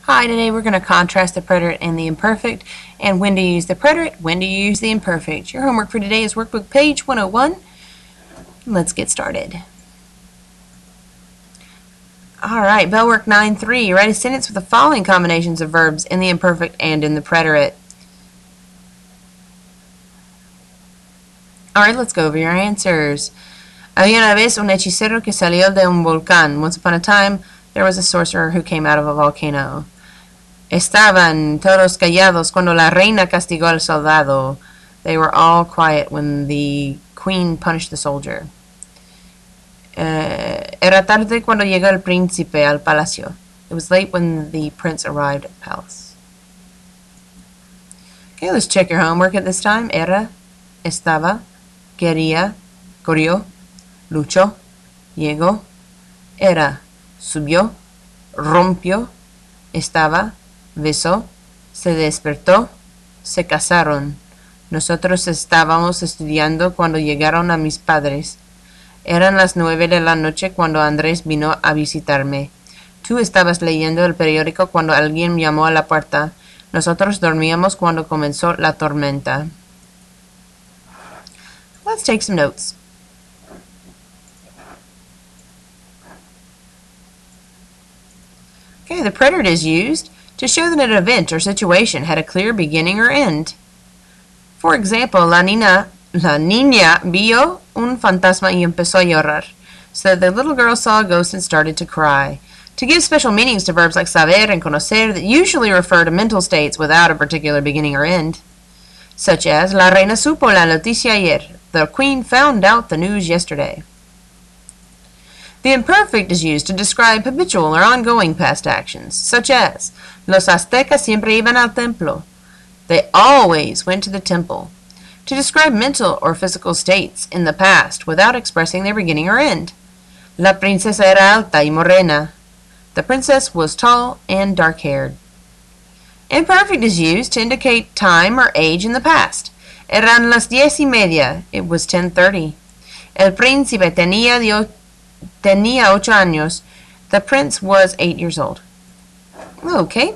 Hi, today we're going to contrast the preterite and the imperfect, and when to use the preterite, when to use the imperfect. Your homework for today is workbook page 101. Let's get started. Alright, bell work 9-3. Write a sentence with the following combinations of verbs in the imperfect and in the preterite. Alright, let's go over your answers. Había una vez un hechicero que salió de un volcán. Once upon a time, there was a sorcerer who came out of a volcano. Estaban todos callados cuando la reina castigó al soldado. They were all quiet when the queen punished the soldier. Era tarde cuando llegó el príncipe al palacio. It was late when the prince arrived at the palace. Okay, let's check your homework at this time. Era, estaba, quería, corrió, luchó, llegó, era, subió, rompió, estaba, besó, se despertó, se casaron. Nosotros estábamos estudiando cuando llegaron a mis padres. Eran las 9 de la noche cuando Andrés vino a visitarme. Tú estabas leyendo el periódico cuando alguien llamó a la puerta. Nosotros dormíamos cuando comenzó la tormenta. Let's take some notes. Okay, the preterite is used to show that an event or situation had a clear beginning or end. For example, la niña vio un fantasma y empezó a llorar. So the little girl saw a ghost and started to cry. To give special meanings to verbs like saber and conocer that usually refer to mental states without a particular beginning or end. Such as, la reina supo la noticia ayer. The queen found out the news yesterday. The imperfect is used to describe habitual or ongoing past actions, such as, los aztecas siempre iban al templo. They always went to the temple. To describe mental or physical states in the past without expressing their beginning or end. La princesa era alta y morena. The princess was tall and dark-haired. Imperfect is used to indicate time or age in the past. Eran las 10:30. It was 10:30. El príncipe tenía 8 años. The prince was 8 years old. Okay,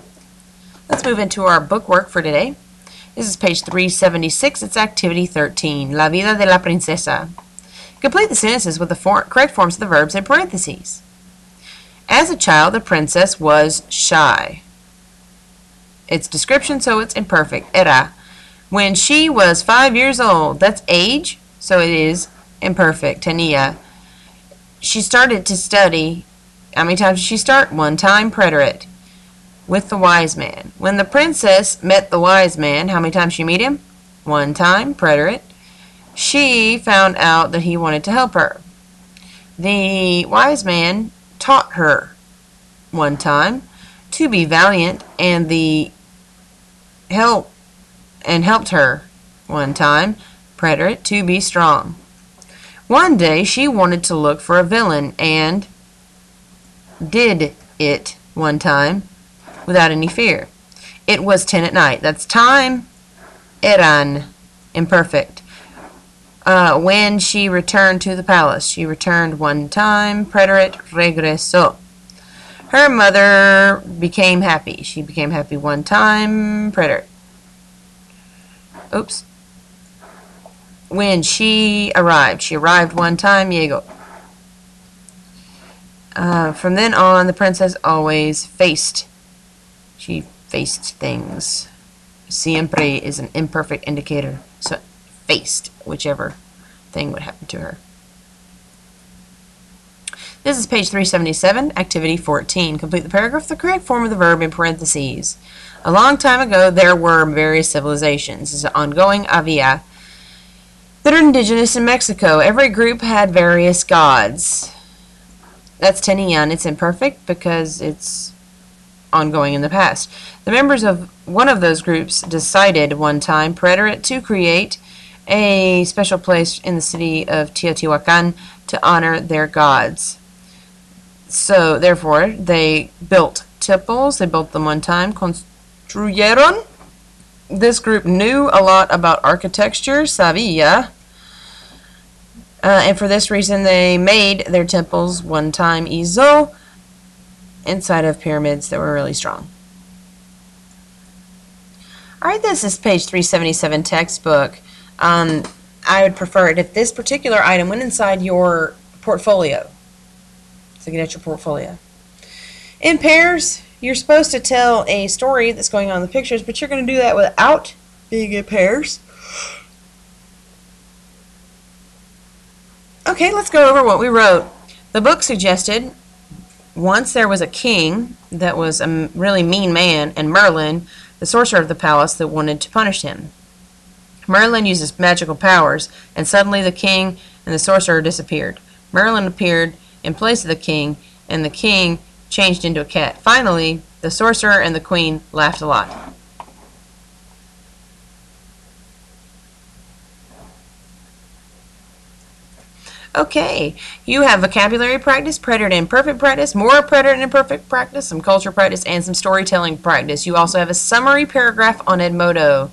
let's move into our bookwork for today. This is page 376. It's activity 13, La vida de la princesa. Complete the sentences with the correct forms of the verbs in parentheses. As a child, the princess was shy. It's description, so it's imperfect. Era. When she was 5 years old, that's age, so it is imperfect. Tenía. She started to study. How many times did she start? One time, preterite. With the wise man. When the princess met the wise man, how many times did she meet him? One time, preterite. She found out that he wanted to help her. The wise man taught her one time to be valiant, and helped her one time, preterite, to be strong. One day she wanted to look for a villain and did it one time without any fear. It was 10 at night. That's time. Eran. Imperfect. When she returned to the palace. She returned one time. Preterite. Regresó. Her mother became happy. She became happy one time. Preterite. Oops. When she arrived one time. Llegó. From then on, the princess always faced. She faced things. Siempre is an imperfect indicator. So faced whichever thing would happen to her. This is page 377, activity 14. Complete the paragraph with the correct form of the verb in parentheses. A long time ago, there were various civilizations. This is ongoing, había, that are indigenous in Mexico. Every group had various gods. That's tenían. It's imperfect because it's ongoing in the past. The members of one of those groups decided one time, preterite, to create a special place in the city of Teotihuacan to honor their gods. So, therefore, they built temples. They built them one time. Construyeron. This group knew a lot about architecture, sabía. And for this reason, they made their temples one time, hizo, inside of pyramids that were really strong. Alright, this is page 377 textbook. I would prefer it if this particular item went inside your portfolio. So get out your portfolio. In pairs, you're supposed to tell a story that's going on in the pictures, but you're going to do that without being in pairs. Okay, let's go over what we wrote. The book suggested once there was a king that was a really mean man, and Merlin, the sorcerer of the palace, that wanted to punish him. Merlin uses magical powers, and suddenly the king and the sorcerer disappeared. Merlin appeared in place of the king, and the king changed into a cat. Finally, the sorcerer and the queen laughed a lot. Okay, you have vocabulary practice, preterite and imperfect practice, more preterite and imperfect practice, some culture practice, and some storytelling practice. You also have a summary paragraph on Edmodo.